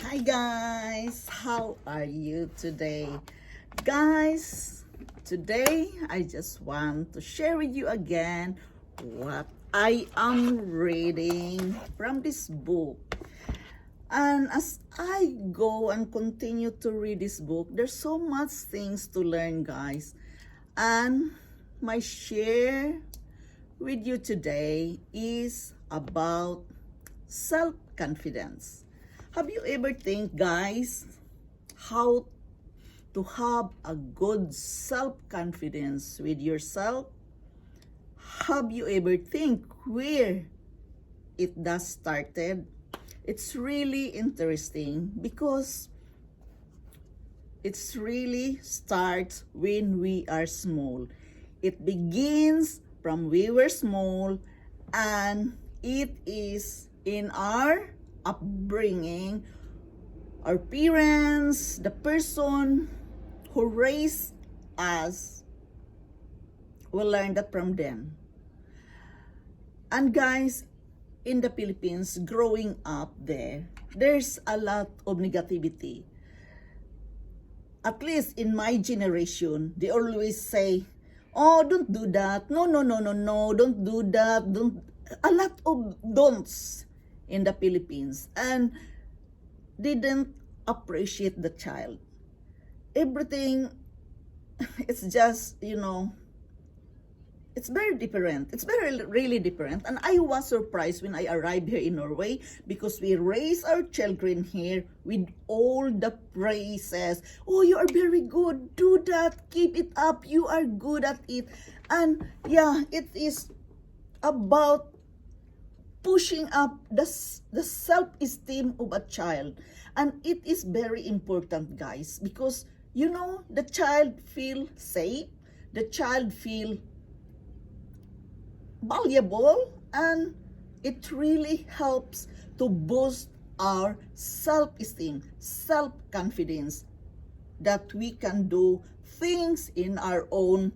Hi guys, how are you today? Guys, today I just want to share with you again what I am reading from this book. And as I go and continue to read this book, there's so much things to learn, guys. And my share with you today is about self-confidence. Have you ever think, guys, how to have a good self-confidence with yourself? Have you ever think where it does started? It's really interesting because it's really starts when we are small. It begins from we were small, and it is in our upbringing, our parents, the person who raised us, will learn that from them. And guys, in the Philippines, growing up there's a lot of negativity. At least in my generation, they always say, oh, don't do that. No, don't do that. Don't. A lot of don'ts in the Philippines, and didn't appreciate the child. Everything, it's just, it's very different. It's really different. And I was surprised when I arrived here in Norway because we raise our children here with all the praises. Oh, you are very good. Do that. Keep it up. You are good at it. And yeah, it is about pushing up the self-esteem of a child. And it is very important, guys, because, the child feel safe. The child feel valuable, and it really helps to boost our self-esteem, self-confidence, that we can do things in our own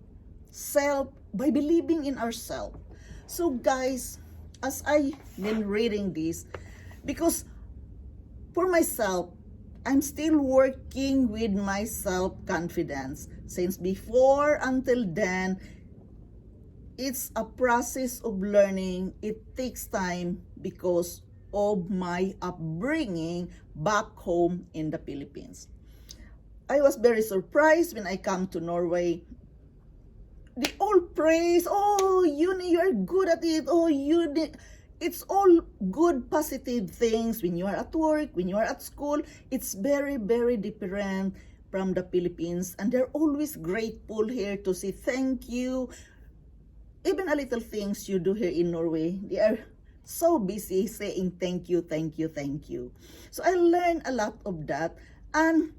self by believing in ourselves. So guys, as I've been reading this, because for myself, I'm still working with my self-confidence. Since before until then, it's a process of learning. It takes time because of my upbringing back home in the Philippines. I was very surprised when I come to Norway. They all praise, oh, you're good at it. Oh, it's all good, positive things when you are at work, when you are at school. It's very, very different from the Philippines. And they're always grateful here to say thank you. Even a little things you do here in Norway, they are so busy saying thank you, thank you, thank you. So I learned a lot of that, and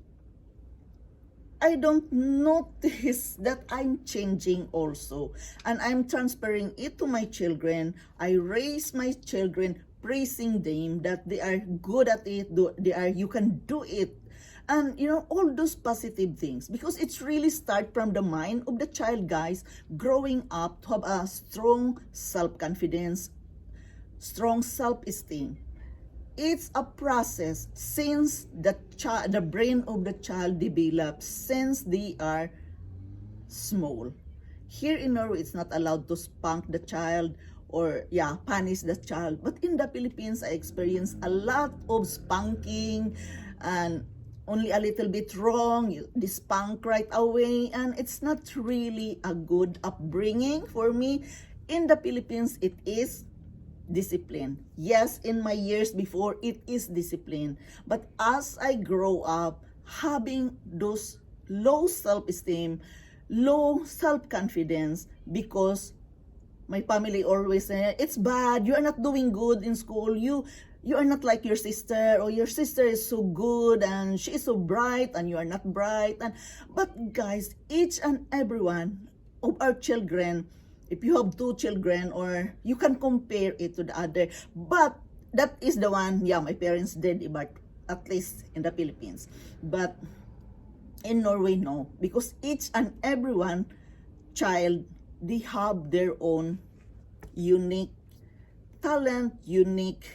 I don't notice that I'm changing also, and I'm transferring it to my children. I raise my children praising them that they are good at it, you can do it. And all those positive things, because it's really start from the mind of the child, guys, growing up to have a strong self-confidence, strong self-esteem. It's a process since the brain of the child develops since they are small. Here in Norway, it's not allowed to spank the child or punish the child. But in the Philippines, I experienced a lot of spanking, and only a little bit wrong, you spank right away, and it's not really a good upbringing for me. In the Philippines, it is discipline. Yes, in my years before, it is discipline. But as I grow up, having those low self-esteem, low self-confidence, because my family always say, it's bad, you are not doing good in school, you are not like your sister, or your sister is so good and she is so bright and you are not bright. But guys, each and every one of our children, if you have two children, or you can compare it to the other, but that is the one, my parents did, but at least in the Philippines. But in Norway, no, because each and every one child, they have their own unique talent, unique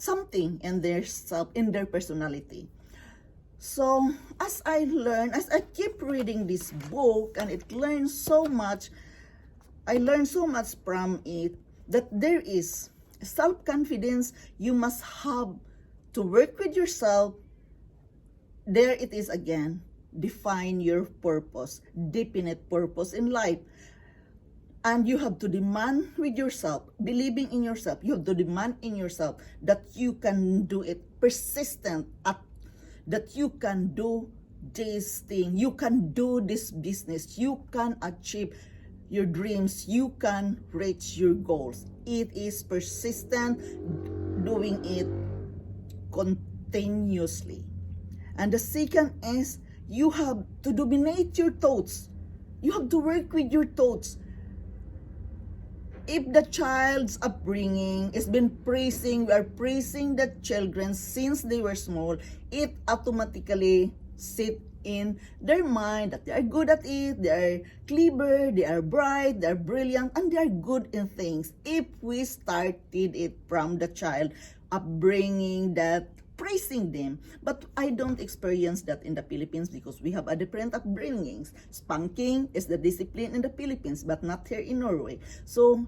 something in their self, in their personality. So as I keep reading this book, and it learns so much, I learned so much from it, that there is self-confidence. You must have to work with yourself. There it is again. Define your purpose, definite purpose in life. And you have to demand with yourself, believing in yourself. You have to demand in yourself that you can do it, persistent at that you can do this thing, you can do this business, you can achieve your dreams, you can reach your goals. It is persistent, doing it continuously. And the second is, you have to dominate your thoughts. You have to work with your thoughts. If the child's upbringing is been praising, we are praising the children since they were small, it automatically sit in their mind that they are good at it, they are clever, they are bright, they are brilliant, and they are good in things. If we started it from the child upbringing, that praising them. But I don't experience that in the Philippines because we have a different upbringings. Spanking is the discipline in the Philippines, but not here in Norway. So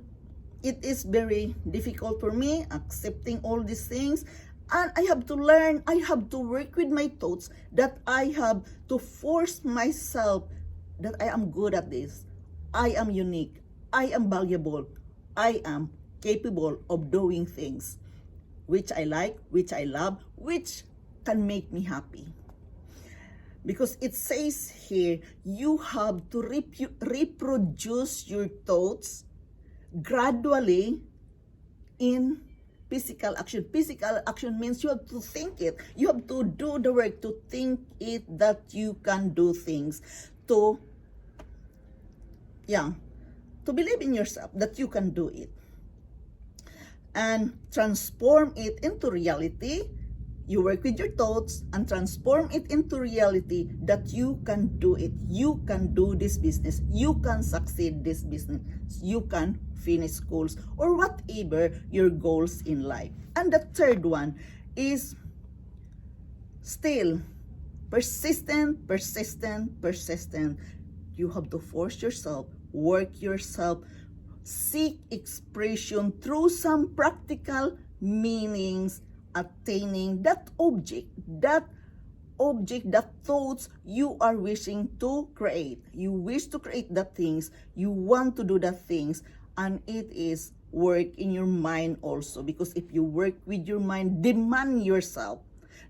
it is very difficult for me accepting all these things. And I have to learn, I have to work with my thoughts, that I have to force myself that I am good at this. I am unique. I am valuable. I am capable of doing things which I like, which I love, which can make me happy. Because it says here, you have to reproduce your thoughts gradually in physical action. Physical action means you have to think it. You have to do the work to think it, that you can do things. To believe in yourself that you can do it. And transform it into reality. You work with your thoughts and transform it into reality that you can do it. You can do this business. You can succeed this business. You can finish schools or whatever your goals in life. And the third one is still persistent. You have to force yourself, work yourself, seek expression through some practical meanings, attaining that object, that thoughts you are wishing to create. You wish to create the things, you want to do the things, and it is work in your mind also. Because if you work with your mind, demand yourself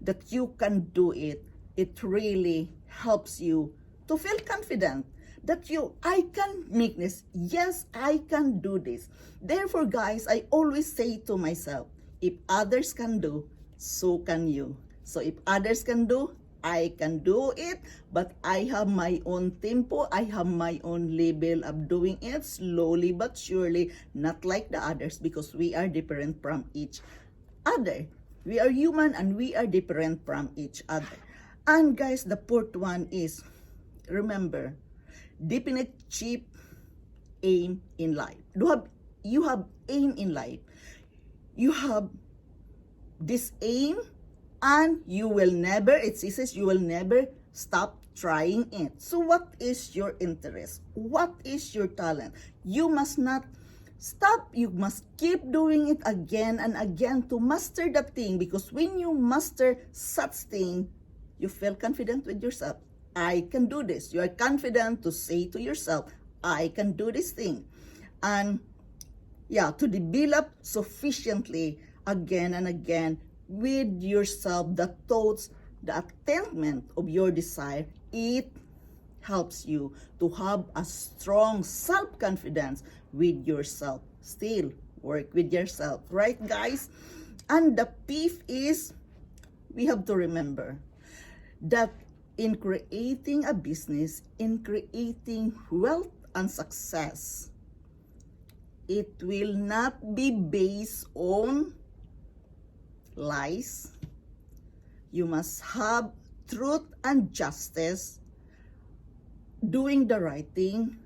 that you can do it, it really helps you to feel confident that I can make this. Yes, I can do this. Therefore, guys, I always say to myself, if others can do, so can you. So if others can do, I can do it, but I have my own tempo. I have my own level of doing it, slowly but surely, not like the others, because we are different from each other. We are human and we are different from each other. And guys, the fourth one is, remember, definite cheap aim in life. You have aim in life. You have this aim, and you will never, it says, you will never stop trying it. So what is your interest? What is your talent? You must not stop. You must keep doing it again and again to master that thing, because when you master such thing, you feel confident with yourself. I can do this. You are confident to say to yourself, I can do this thing. And to develop sufficiently again and again with yourself the thoughts, the attainment of your desire, it helps you to have a strong self-confidence with yourself. Still work with yourself, right, guys? And the fifth is, we have to remember that in creating a business, in creating wealth and success, it will not be based on lies. You must have truth and justice, doing the right thing,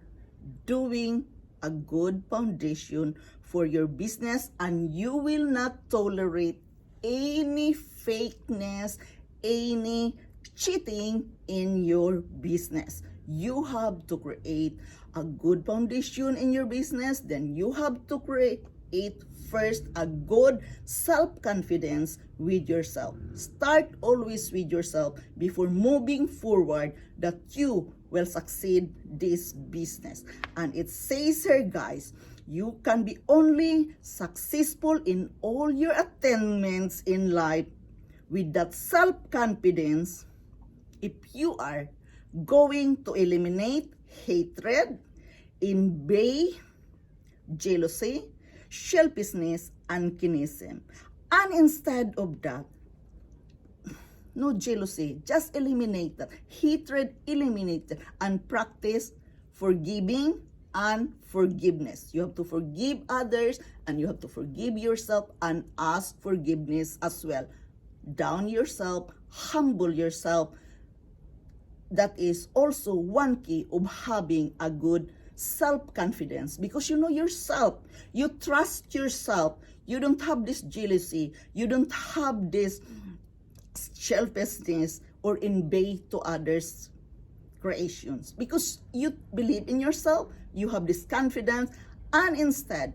doing a good foundation for your business, and you will not tolerate any fakeness, any cheating in your business. You have to create a good foundation in your business. Then you have to create first a good self-confidence with yourself. Start always with yourself before moving forward that you will succeed this business. And it says here, guys, you can be only successful in all your attainments in life with that self-confidence if you are going to eliminate hatred, envy, jealousy, selfishness, and cynicism. And instead of that, no jealousy, just eliminate that. Hatred, eliminate that. And practice forgiving and forgiveness. You have to forgive others and you have to forgive yourself and ask forgiveness as well. Down yourself, humble yourself. That is also one key of having a good self-confidence, because you know yourself, you trust yourself, you don't have this jealousy, you don't have this selfishness or envy to others' creations, because you believe in yourself, you have this confidence. And instead,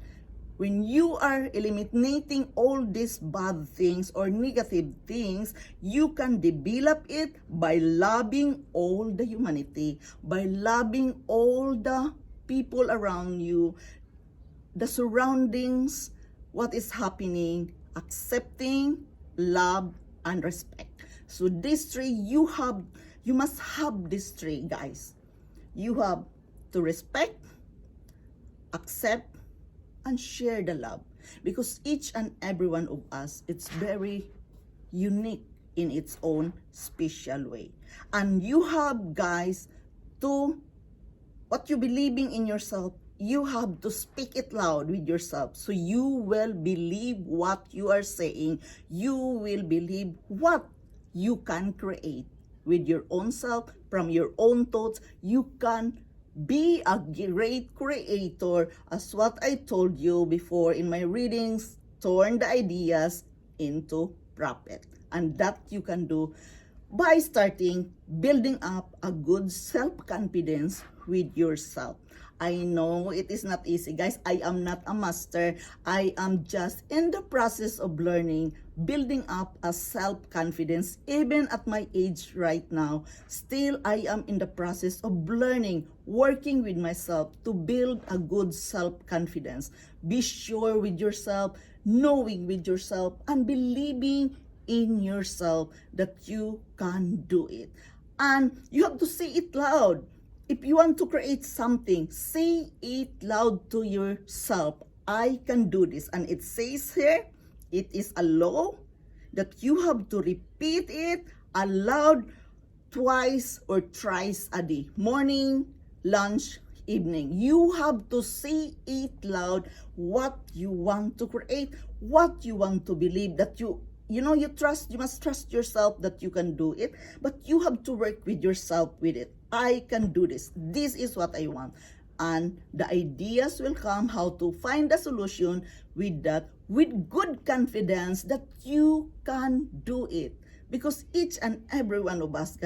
when you are eliminating all these bad things or negative things, you can develop it by loving all the humanity, by loving all the people around you, the surroundings, what is happening, accepting, love, and respect. So these three, you must have these three, guys. You have to respect, accept, and share the love, because each and every one of us, it's very unique in its own special way. And you have, guys, to what you believing in yourself, you have to speak it loud with yourself, so you will believe what you are saying. You will believe what you can create with your own self, from your own thoughts. You can be a great creator, as what I told you before in my readings, turn the ideas into profit. And that you can do by starting building up a good self-confidence with yourself. I know it is not easy, guys. I am not a master. I am just in the process of learning, building up a self-confidence. Even at my age right now, still I am in the process of learning, working with myself to build a good self-confidence. Be sure with yourself, knowing with yourself, and believing in yourself that you can do it. And you have to say it loud. If you want to create something, say it loud to yourself. I can do this. And it says here, it is a law that you have to repeat it aloud twice or thrice a day. Morning, lunch, evening. You have to say it loud what you want to create, what you want to believe, that you must trust yourself that you can do it, but you have to work with yourself with it. I can do this. This is what I want. And the ideas will come how to find the solution with that, with good confidence that you can do it. Because each and every one of us,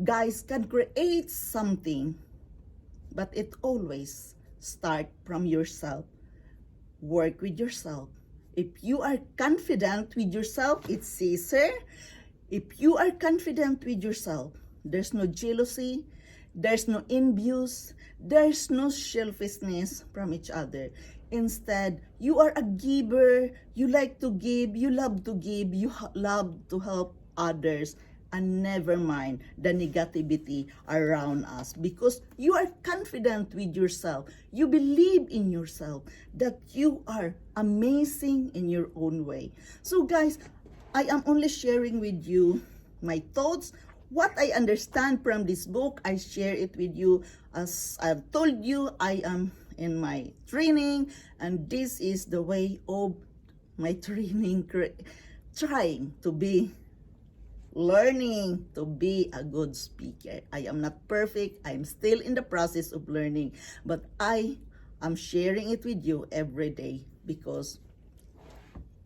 guys, can create something, but it always start from yourself. Work with yourself. If you are confident with yourself, it says here, if you are confident with yourself, there's no jealousy, there's no envious, there's no selfishness from each other. Instead, you are a giver, you like to give, you love to give, you love to help others, and never mind the negativity around us, because you are confident with yourself. You believe in yourself that you are amazing in your own way. So guys, I am only sharing with you my thoughts, what I understand from this book. I share it with you. As I've told you, I am in my training, and this is the way of my training, trying to be learning to be a good speaker. I am not perfect. I'm still in the process of learning, but I am sharing it with you every day, because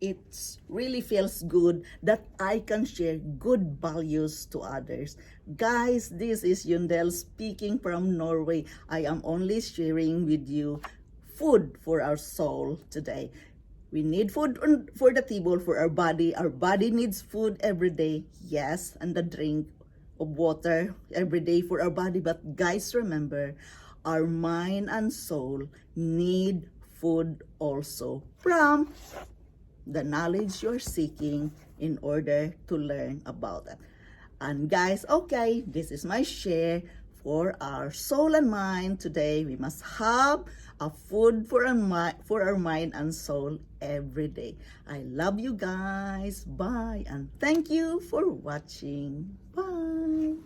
it really feels good that I can share good values to others. Guys, this is Yundel speaking from Norway. I am only sharing with you food for our soul today. We need food for the table, for our body. Our body needs food every day, yes, and the drink of water every day for our body. But guys, remember, our mind and soul need food also from the knowledge you're seeking in order to learn about it. And guys, okay, this is my share for our soul and mind today. We must have a food for our mind and soul every day. I love you guys. Bye, and thank you for watching. Bye.